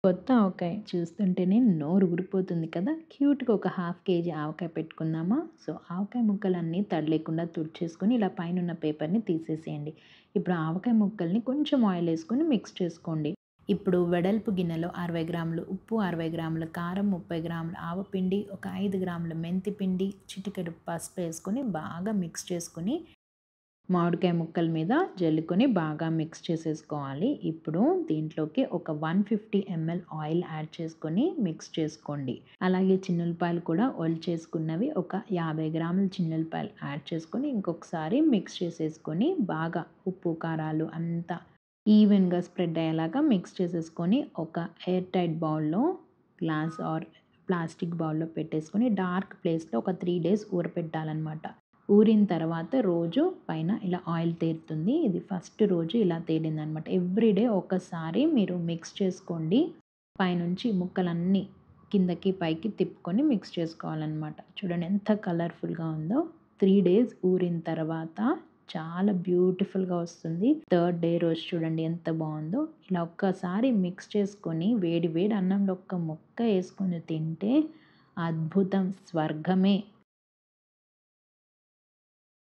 కొత్త ఆవకాయ చూస్తుంటేనే నోరు ఊరిపోతుంది కదా! క్యూట్‌గా ఒక హాఫ్ కేజీ ఆవకాయ పెట్టుకుందామా? సో, ఆవకాయ ముక్కలన్నీ తడి లేకుండా తుడిచేసుకొని ఇలా పైనున్న పేపర్‌ని తీసేసేయండి. ఇప్పుడు ఆవకాయ ముక్కల్ని కొంచెం ఆయిలేసుకొని మిక్స్ చేసుకోండి. ఇప్పుడు వెడల్పు గిన్నెలో 60 గ్రాములు ఉప్పు, 60 గ్రాముల కారం, 30 గ్రాముల ఆవపిండి, ఒక 5 గ్రాముల మెంతి పిండి, చిటికెడు పసుపు ఏసుకొని బాగా మిక్స్ చేసుకొని మామిడికాయ ముక్కల మీద జల్లుకొని బాగా మిక్స్ చేసేసుకోవాలి. ఇప్పుడు దీంట్లోకి ఒక 150 ఎంఎల్ ఆయిల్ యాడ్ చేసుకొని మిక్స్ చేసుకోండి. అలాగే చిన్నుల్లిపాయలు కూడా ఒలిచేసుకున్నవి ఒక 50 గ్రాముల చిన్నుల్లిపాయలు యాడ్ చేసుకొని ఇంకొకసారి మిక్స్ చేసేసుకొని బాగా ఉప్పు, కారాలు అంతా ఈవెన్‌గా స్ప్రెడ్ అయ్యేలాగా మిక్స్ చేసేసుకొని ఒక ఎయిర్ టైట్ బౌల్‌లో గ్లాస్ ఆర్ ప్లాస్టిక్ బౌల్‌లో పెట్టేసుకొని డార్క్ ప్లేస్‌లో ఒక 3 డేస్ ఊరపెట్టాలనమాట. ఊరిన తర్వాత రోజు పైన ఇలా ఆయిల్ తేరుతుంది. ఇది ఫస్ట్ రోజు ఇలా తేలిందనమాట. ఎవ్రీడే ఒక్కసారి మీరు మిక్స్ చేసుకోండి. పైనుంచి ముక్కలన్నీ కిందకి, పైకి తిప్పుకొని మిక్స్ చేసుకోవాలనమాట. చూడండి ఎంత కలర్‌ఫుల్‌గా ఉందో. 3 డేస్ ఊరిన తర్వాత చాలా బ్యూటిఫుల్‌గా వస్తుంది. థర్డ్ డే రోజు చూడండి ఎంత బావుందో. ఇలా ఒక్కసారి మిక్స్ చేసుకొని వేడి వేడి అన్నంలో ఒక్క ముక్క యేసుకొని తింటే అద్భుతం, స్వర్గమే.